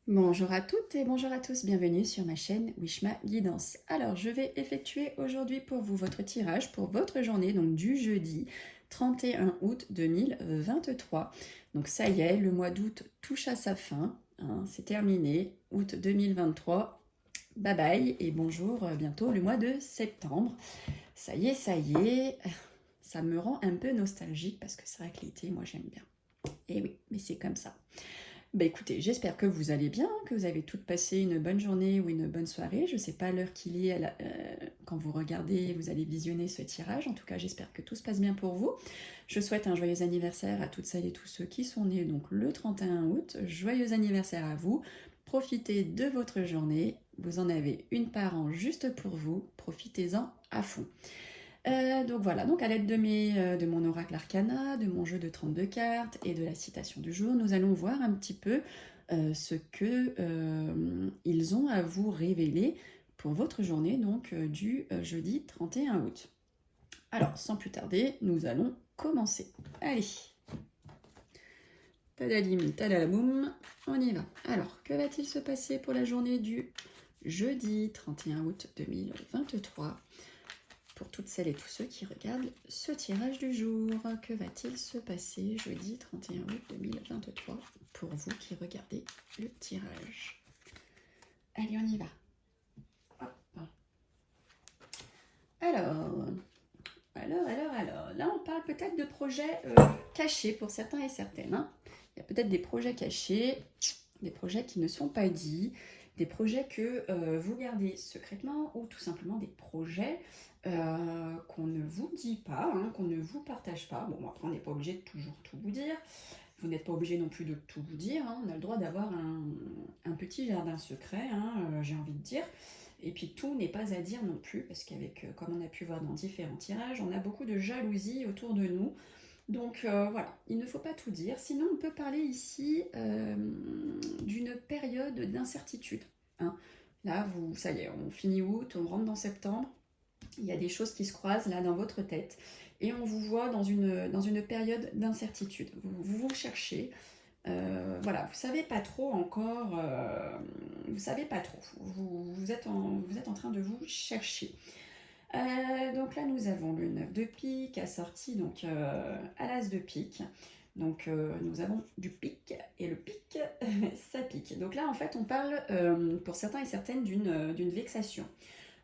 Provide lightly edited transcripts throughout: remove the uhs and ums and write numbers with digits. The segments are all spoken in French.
Bonjour à toutes et bonjour à tous, bienvenue sur ma chaîne Wishma Guidance. Alors, je vais effectuer aujourd'hui pour vous votre tirage pour votre journée, donc du jeudi 31 août 2023. Donc ça y est, le mois d'août touche à sa fin, hein, c'est terminé, août 2023. Bye bye et bonjour, bientôt le mois de septembre. Ça y est, ça me rend un peu nostalgique parce que c'est vrai que l'été, moi j'aime bien. Et oui, mais c'est comme ça. Bah écoutez, j'espère que vous allez bien, que vous avez toutes passé une bonne journée ou une bonne soirée. Je ne sais pas l'heure qu'il est quand vous regardez, vous allez visionner ce tirage. En tout cas, j'espère que tout se passe bien pour vous. Je souhaite un joyeux anniversaire à toutes celles et tous ceux qui sont nés donc le 31 août. Joyeux anniversaire à vous. Profitez de votre journée. Vous en avez une par an juste pour vous. Profitez-en à fond. Donc voilà, donc à l'aide de mon oracle arcana, de mon jeu de 32 cartes et de la citation du jour, nous allons voir un petit peu ce que ils ont à vous révéler pour votre journée donc du jeudi 31 août. Alors, sans plus tarder, nous allons commencer. Allez, tadalim, tadalaboum, on y va. Alors, que va-t-il se passer pour la journée du jeudi 31 août 2023 ? Pour toutes celles et tous ceux qui regardent ce tirage du jour, que va-t-il se passer jeudi 31 août 2023 pour vous qui regardez le tirage? Allez, on y va. Hop. Alors, là on parle peut-être de projets cachés pour certains et certaines. Hein. Il y a peut-être des projets cachés, des projets qui ne sont pas dits, des projets que vous gardez secrètement ou tout simplement des projets qu'on ne vous dit pas, hein, qu'on ne vous partage pas. Bon, après, on n'est pas obligé de toujours tout vous dire. Vous n'êtes pas obligé non plus de tout vous dire. Hein. On a le droit d'avoir un petit jardin secret, hein, j'ai envie de dire. Et puis tout n'est pas à dire non plus, parce qu'avec, comme on a pu voir dans différents tirages, on a beaucoup de jalousie autour de nous. Donc voilà, il ne faut pas tout dire. Sinon, on peut parler ici d'une période d'incertitude. Hein. Là, ça y est, on finit août, on rentre dans septembre. Il y a des choses qui se croisent là dans votre tête. Et on vous voit dans une période d'incertitude. Vous cherchez. Voilà, vous savez pas trop encore. Vous savez pas trop. Vous êtes en train de vous chercher. Donc là, nous avons le 9 de pique assorti donc, à l'as de pique. Donc nous avons du pique et le pique, ça pique. Donc là, en fait, on parle pour certains et certaines d'une vexation.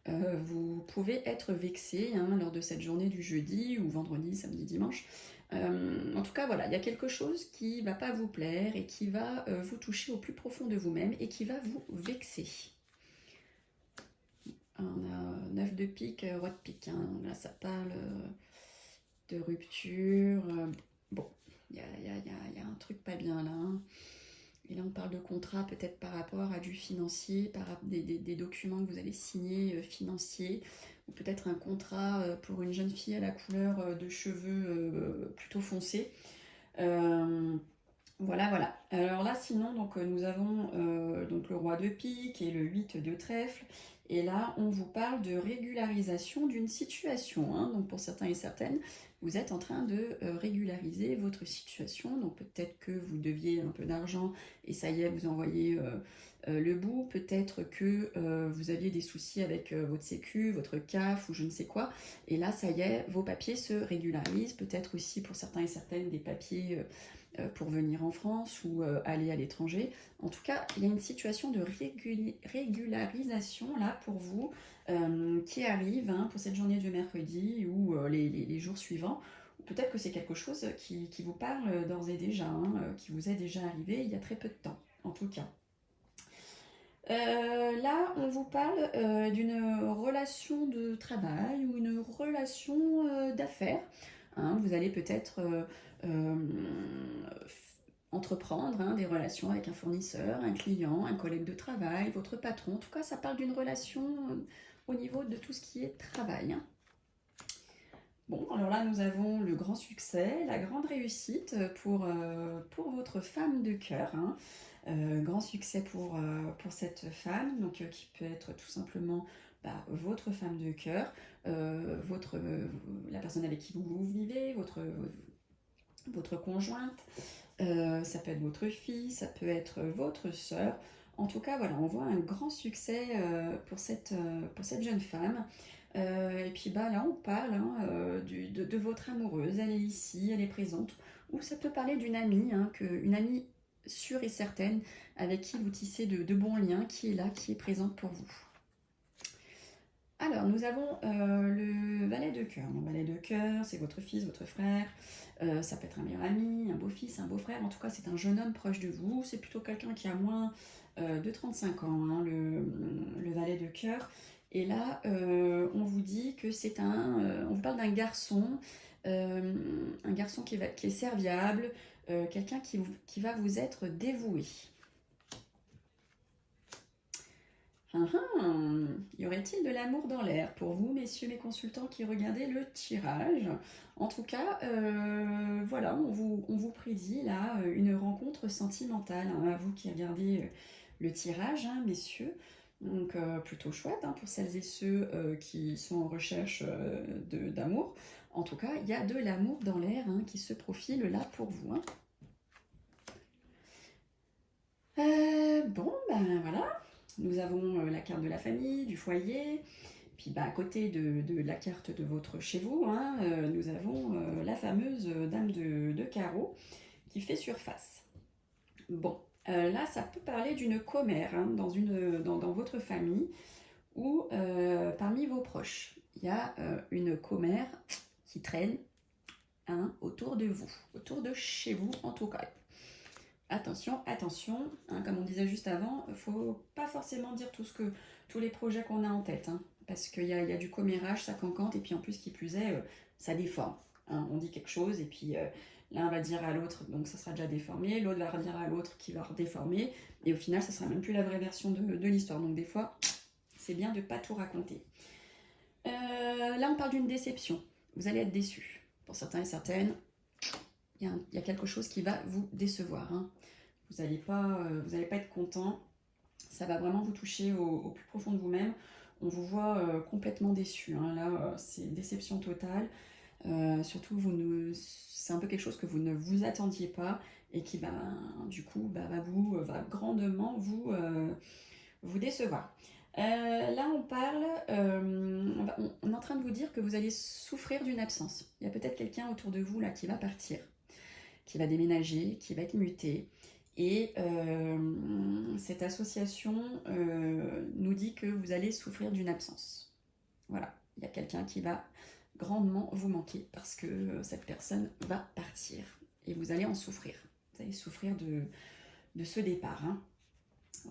Vous pouvez être vexé hein, lors de cette journée du jeudi ou vendredi, samedi, dimanche. En tout cas, voilà, il y a quelque chose qui ne va pas vous plaire et qui va vous toucher au plus profond de vous-même et qui va vous vexer. On a 9 de pique, roi de pique. Hein. Là, ça parle de rupture. Bon, il y a un truc pas bien là. Hein. Et là, on parle de contrat peut-être par rapport à du financier, des documents que vous allez signer financiers, ou peut-être un contrat pour une jeune fille à la couleur de cheveux plutôt foncés. Voilà. Alors là, sinon, donc, nous avons donc le roi de pique et le 8 de trèfle. Et là, on vous parle de régularisation d'une situation. Hein. Donc, pour certains et certaines, vous êtes en train de régulariser votre situation. Donc, peut-être que vous deviez un peu d'argent et ça y est, vous envoyez le bout. Peut-être que vous aviez des soucis avec votre sécu, votre CAF ou je ne sais quoi. Et là, ça y est, vos papiers se régularisent. Peut-être aussi pour certains et certaines des papiers pour venir en France ou aller à l'étranger. En tout cas, il y a une situation de régularisation là pour vous qui arrive hein, pour cette journée de mercredi ou les jours suivants. Peut-être que c'est quelque chose qui vous parle d'ores et déjà, hein, qui vous est déjà arrivé il y a très peu de temps, en tout cas. Là, on vous parle d'une relation de travail ou une relation d'affaires. Hein, vous allez peut-être entreprendre hein, des relations avec un fournisseur, un client, un collègue de travail, votre patron. En tout cas, ça parle d'une relation au niveau de tout ce qui est travail. Hein. Bon, alors là, nous avons le grand succès, la grande réussite pour votre femme de cœur. Hein. Grand succès pour cette femme, donc qui peut être tout simplement votre femme de cœur, la personne avec qui vous vivez, votre conjointe, ça peut être votre fille, ça peut être votre sœur, En tout cas, voilà, on voit un grand succès pour cette jeune femme. Et puis bah, là, on parle hein, de votre amoureuse. Elle est ici, elle est présente. Ou ça peut parler d'une amie, hein, une amie sûre et certaine avec qui vous tissez de bons liens, qui est là, qui est présente pour vous. Alors, nous avons le valet de cœur. Le valet de cœur, c'est votre fils, votre frère. Ça peut être un meilleur ami, un beau-fils, un beau-frère. En tout cas, c'est un jeune homme proche de vous. C'est plutôt quelqu'un qui a moins de 35 ans, hein, le valet de cœur. Et là, on vous dit que c'est on vous parle d'un garçon, un garçon qui est serviable, quelqu'un qui va vous être dévoué. Y aurait-il de l'amour dans l'air pour vous, messieurs mes consultants qui regardez le tirage? En tout cas, voilà, on vous prédit là une rencontre sentimentale, hein, à vous qui regardez le tirage, hein, messieurs. Donc plutôt chouette hein, pour celles et ceux qui sont en recherche d'amour. En tout cas, il y a de l'amour dans l'air hein, qui se profile là pour vous. Hein. Bon, ben voilà. Nous avons la carte de la famille, du foyer, puis bah, à côté de la carte de votre chez vous, hein, nous avons la fameuse dame de carreau qui fait surface. Bon, là ça peut parler d'une commère hein, dans votre famille ou parmi vos proches. Il y a une commère qui traîne hein, autour de vous, autour de chez vous en tout cas. Attention, attention, hein, comme on disait juste avant, il ne faut pas forcément dire tous les projets qu'on a en tête, hein, parce qu'il y a du commérage, ça cancante, et puis en plus, qui plus est, ça déforme. Hein, on dit quelque chose, et puis l'un va dire à l'autre, donc ça sera déjà déformé, l'autre va dire à l'autre qui va redéformer, et au final, ça sera même plus la vraie version de l'histoire. Donc des fois, c'est bien de ne pas tout raconter. Là, on parle d'une déception. Vous allez être déçus. Pour certains et certaines, il y a quelque chose qui va vous décevoir. Hein. Vous n'allez pas être content. Ça va vraiment vous toucher au plus profond de vous-même. On vous voit complètement déçu. Hein. Là, c'est déception totale. Surtout, c'est un peu quelque chose que vous ne vous attendiez pas et qui, du coup, va grandement vous décevoir. Là, on parle, on est en train de vous dire que vous allez souffrir d'une absence. Il y a peut-être quelqu'un autour de vous là qui va partir, qui va déménager, qui va être muté. Et cette association nous dit que vous allez souffrir d'une absence. Voilà, il y a quelqu'un qui va grandement vous manquer parce que cette personne va partir et vous allez en souffrir. Vous allez souffrir de ce départ. Hein.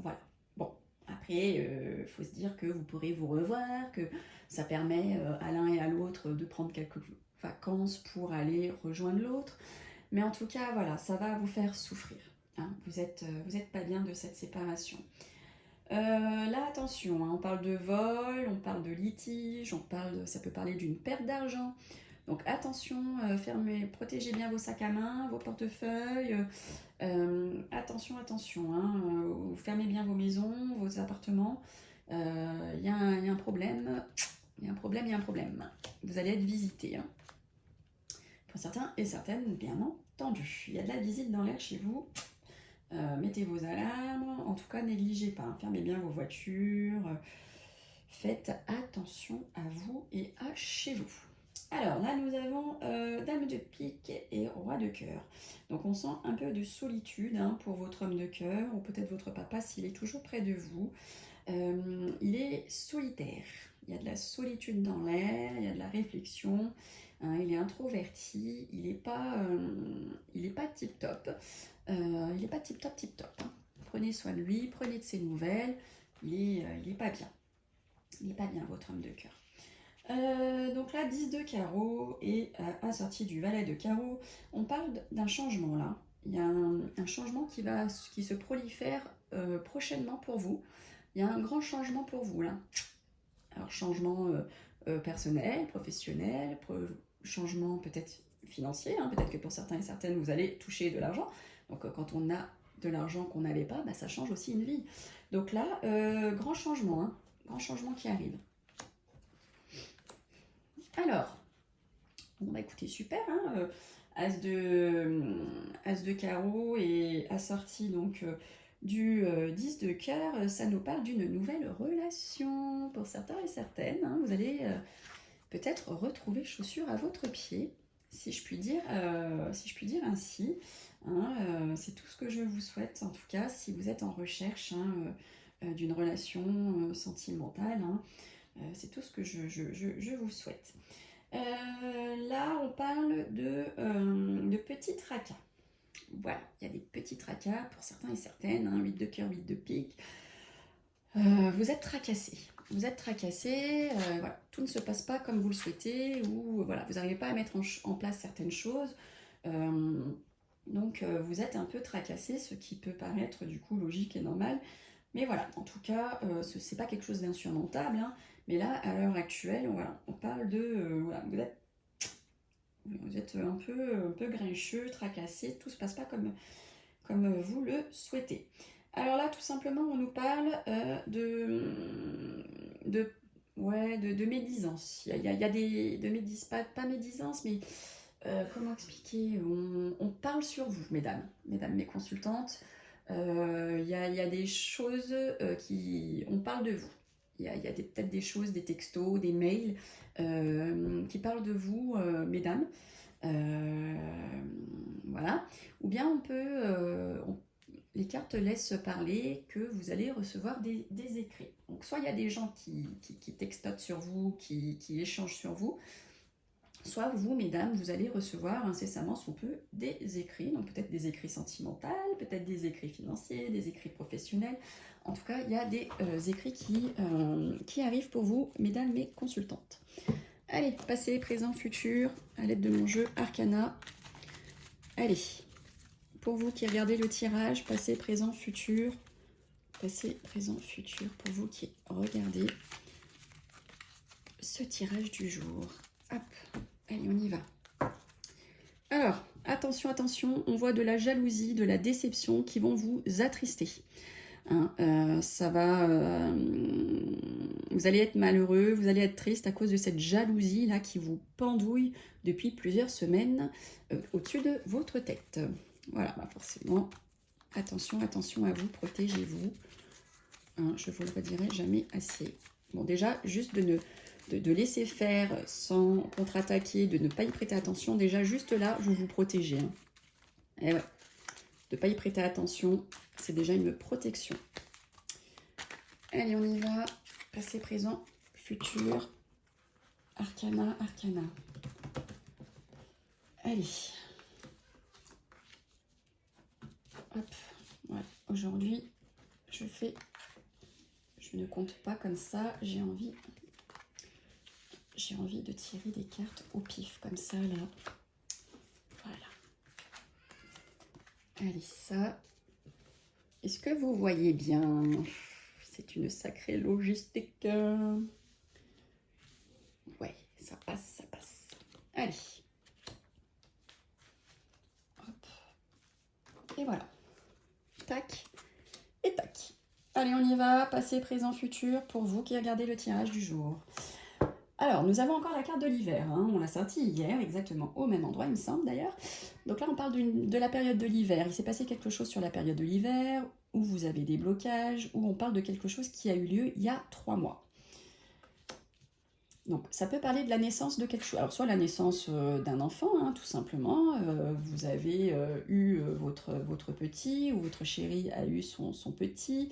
Voilà. Bon, après, il faut se dire que vous pourrez vous revoir, que ça permet à l'un et à l'autre de prendre quelques vacances pour aller rejoindre l'autre. Mais en tout cas, voilà, ça va vous faire souffrir. Hein. Vous êtes pas bien de cette séparation. Là, attention, hein, on parle de vol, on parle de litige, ça peut parler d'une perte d'argent. Donc attention, protégez bien vos sacs à main, vos portefeuilles. Attention, hein, fermez bien vos maisons, vos appartements. Il y a un problème. Il y a un problème. Vous allez être visité. Hein. Pour certains et certaines, bien entendu. Il y a de la visite dans l'air chez vous. Mettez vos alarmes. En tout cas, négligez pas. Hein. Fermez bien vos voitures. Faites attention à vous et à chez vous. Alors là, nous avons Dame de pique et Roi de cœur. Donc on sent un peu de solitude hein, pour votre homme de cœur, ou peut-être votre papa s'il est toujours près de vous. Il est solitaire. Il y a de la solitude dans l'air, il y a de la réflexion. Hein, il est introverti, il n'est pas tip-top. Il n'est pas tip-top. Hein. Prenez soin de lui, prenez de ses nouvelles. Il est pas bien. Il n'est pas bien, votre homme de cœur. Donc là, 10 de carreau et assorti du valet de carreau, on parle d'un changement là. Il y a un changement qui se prolifère prochainement pour vous. Il y a un grand changement pour vous là. Alors changement personnel, professionnel, changement peut-être financier, hein. Peut-être que pour certains et certaines vous allez toucher de l'argent. Donc quand on a de l'argent qu'on n'avait pas, ça change aussi une vie. Donc là, grand changement, hein. Grand changement qui arrive. Alors, bon écoutez, super, hein, As de carreau et assorti donc du 10 de cœur, ça nous parle d'une nouvelle relation. Pour certains et certaines, hein, vous allez peut-être retrouver chaussures à votre pied, si je puis dire ainsi. Hein, c'est tout ce que je vous souhaite, en tout cas, si vous êtes en recherche hein, d'une relation sentimentale. Hein, c'est tout ce que je vous souhaite. Là, on parle de petits tracas. Voilà, il y a des petits tracas pour certains et certaines, hein, 8 de cœur, 8 de pique. Vous êtes tracassé. Vous êtes tracassé, voilà, tout ne se passe pas comme vous le souhaitez, ou voilà, vous n'arrivez pas à mettre en place certaines choses. Donc vous êtes un peu tracassé, ce qui peut paraître du coup logique et normal. Mais voilà, en tout cas, c'est pas quelque chose d'insurmontable. Hein, mais là, à l'heure actuelle, voilà, on parle de... voilà, vous êtes un peu grincheux, tracassé, tout se passe pas comme vous le souhaitez. Alors là, tout simplement, on nous parle de médisance. Il y a des... pas médisance, mais... comment expliquer, on parle sur vous, mesdames mes consultantes. Il y a des choses qui... On parle de vous. Il y a peut-être des choses, des textos, des mails qui parlent de vous, mesdames. Voilà. Ou bien on peut... les cartes laissent parler que vous allez recevoir des écrits. Donc soit il y a des gens qui textotent sur vous, qui échangent sur vous, soit vous, mesdames, vous allez recevoir incessamment sous peu des écrits, donc peut-être des écrits sentimentaux, peut-être des écrits financiers, des écrits professionnels. En tout cas, il y a des écrits qui arrivent pour vous, mesdames mes consultantes. Allez, passé, présent, futur, à l'aide de mon jeu Arcana. Allez, pour vous qui regardez le tirage, passé, présent, futur. Passé, présent, futur, pour vous qui regardez ce tirage du jour. Hop, allez, on y va. Alors, attention, attention, on voit de la jalousie, de la déception qui vont vous attrister. Hein, vous allez être malheureux, vous allez être triste à cause de cette jalousie là qui vous pendouille depuis plusieurs semaines au-dessus de votre tête. Voilà, bah forcément, attention, attention à vous, protégez-vous. Hein, je vous le redirai jamais assez. Bon, déjà, juste de laisser faire sans contre-attaquer, de ne pas y prêter attention, déjà juste là, vous vous protégez. Hein. Et ouais, de ne pas y prêter attention, c'est déjà une protection. Allez, on y va. Passé, présent, futur. Arcana, arcana. Allez. Hop. Ouais. Aujourd'hui, je ne compte pas comme ça. J'ai envie de tirer des cartes au pif, comme ça, là. Voilà. Allez, ça. Est-ce que vous voyez bien? C'est une sacrée logistique. Ouais, ça passe, ça passe. Allez. Hop. Et voilà. Tac. Et tac. Allez, on y va. Passé, présent, futur pour vous qui regardez le tirage du jour. Alors, nous avons encore la carte de l'hiver. Hein. On l'a sortie hier, exactement au même endroit, il me semble d'ailleurs. Donc là, on parle de la période de l'hiver. Il s'est passé quelque chose sur la période de l'hiver, où vous avez des blocages, où on parle de quelque chose qui a eu lieu il y a 3 mois. Donc, ça peut parler de la naissance de quelque chose. Alors, soit la naissance d'un enfant, hein, tout simplement. Vous avez eu votre petit, ou votre chéri a eu son petit.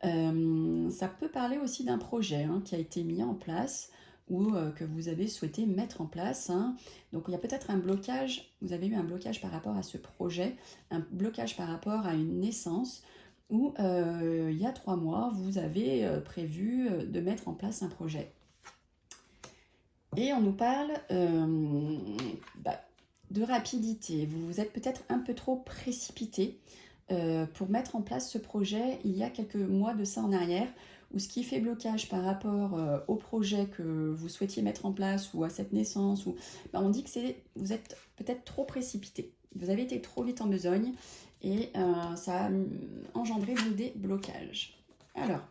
Ça peut parler aussi d'un projet hein, qui a été mis en place, ou que vous avez souhaité mettre en place. Hein. Donc il y a peut-être un blocage, vous avez eu un blocage par rapport à ce projet, un blocage par rapport à une naissance, où il y a 3 mois, vous avez prévu de mettre en place un projet. Et on nous parle de rapidité. Vous êtes peut-être un peu trop précipité pour mettre en place ce projet il y a quelques mois de ça en arrière, ou ce qui fait blocage par rapport au projet que vous souhaitiez mettre en place ou à cette naissance, on dit que vous êtes peut-être trop précipité. Vous avez été trop vite en besogne et ça a engendré des blocages. Alors,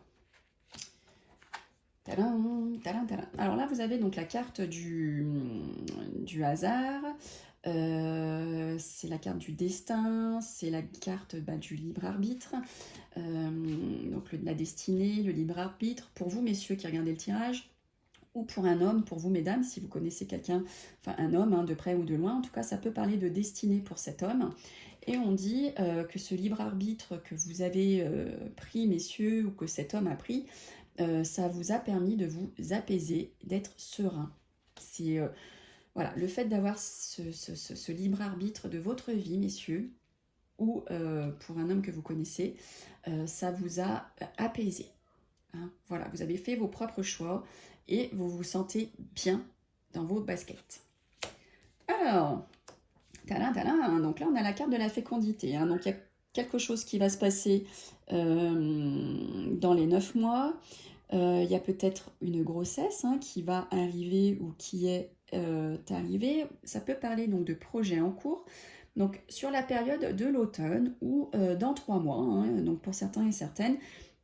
tadam, tadam, tadam. Alors là, vous avez donc la carte du hasard. C'est la carte du destin, c'est la carte du libre arbitre, donc la destinée, le libre arbitre. Pour vous, messieurs, qui regardez le tirage, ou pour un homme, pour vous, mesdames, si vous connaissez quelqu'un, enfin un homme, hein, de près ou de loin, en tout cas, ça peut parler de destinée pour cet homme. Et on dit que ce libre arbitre que vous avez pris, messieurs, ou que cet homme a pris, ça vous a permis de vous apaiser, d'être serein. C'est voilà, le fait d'avoir ce libre arbitre de votre vie, messieurs, ou pour un homme que vous connaissez, ça vous a apaisé. Hein. Voilà, vous avez fait vos propres choix et vous vous sentez bien dans vos baskets. Alors, tadam, donc là on a la carte de la fécondité. Hein. Donc il y a quelque chose qui va se passer dans les 9 mois. Il y a peut-être une grossesse qui va arriver ou qui est arrivée. Ça peut parler donc de projets en cours. Donc sur la période de l'automne ou dans 3 mois, hein, donc pour certains et certaines,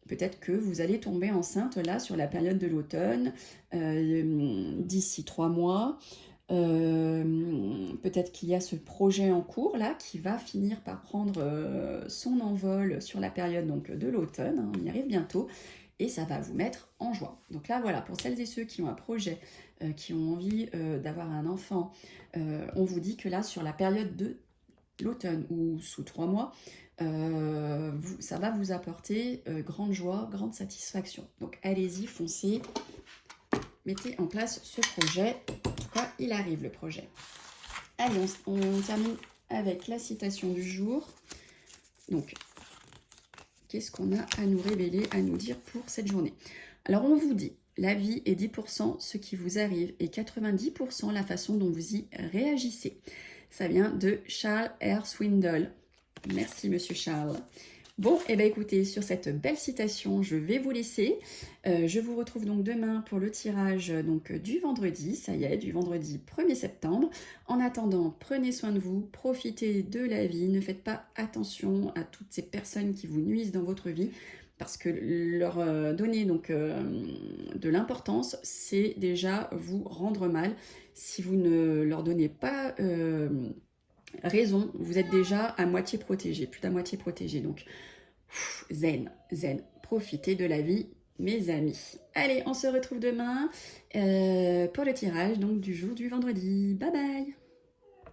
peut-être que vous allez tomber enceinte là sur la période de l'automne d'ici 3 mois. Peut-être qu'il y a ce projet en cours là qui va finir par prendre son envol sur la période donc, de l'automne. Hein, on y arrive bientôt. Et ça va vous mettre en joie. Donc là, voilà, pour celles et ceux qui ont un projet, qui ont envie d'avoir un enfant, on vous dit que là, sur la période de l'automne ou sous 3 mois, ça va vous apporter grande joie, grande satisfaction. Donc allez-y, foncez, mettez en place ce projet. En tout cas, il arrive le projet. Allez, on termine avec la citation du jour. Donc, qu'est-ce qu'on a à nous révéler, à nous dire pour cette journée? Alors, on vous dit, la vie est 10% ce qui vous arrive et 90% la façon dont vous y réagissez. Ça vient de Charles R. Swindoll. Merci, monsieur Charles. Bon, et bien écoutez, sur cette belle citation, je vais vous laisser. Je vous retrouve donc demain pour le tirage donc, du vendredi, ça y est, du vendredi 1er septembre. En attendant, prenez soin de vous, profitez de la vie, ne faites pas attention à toutes ces personnes qui vous nuisent dans votre vie, parce que leur donner donc, de l'importance, c'est déjà vous rendre mal. Si vous ne leur donnez pas raison, vous êtes déjà à moitié protégé, plus d'à moitié protégé. Donc, zen, profitez de la vie, mes amis. Allez, on se retrouve demain pour le tirage donc, du jour du vendredi. Bye bye!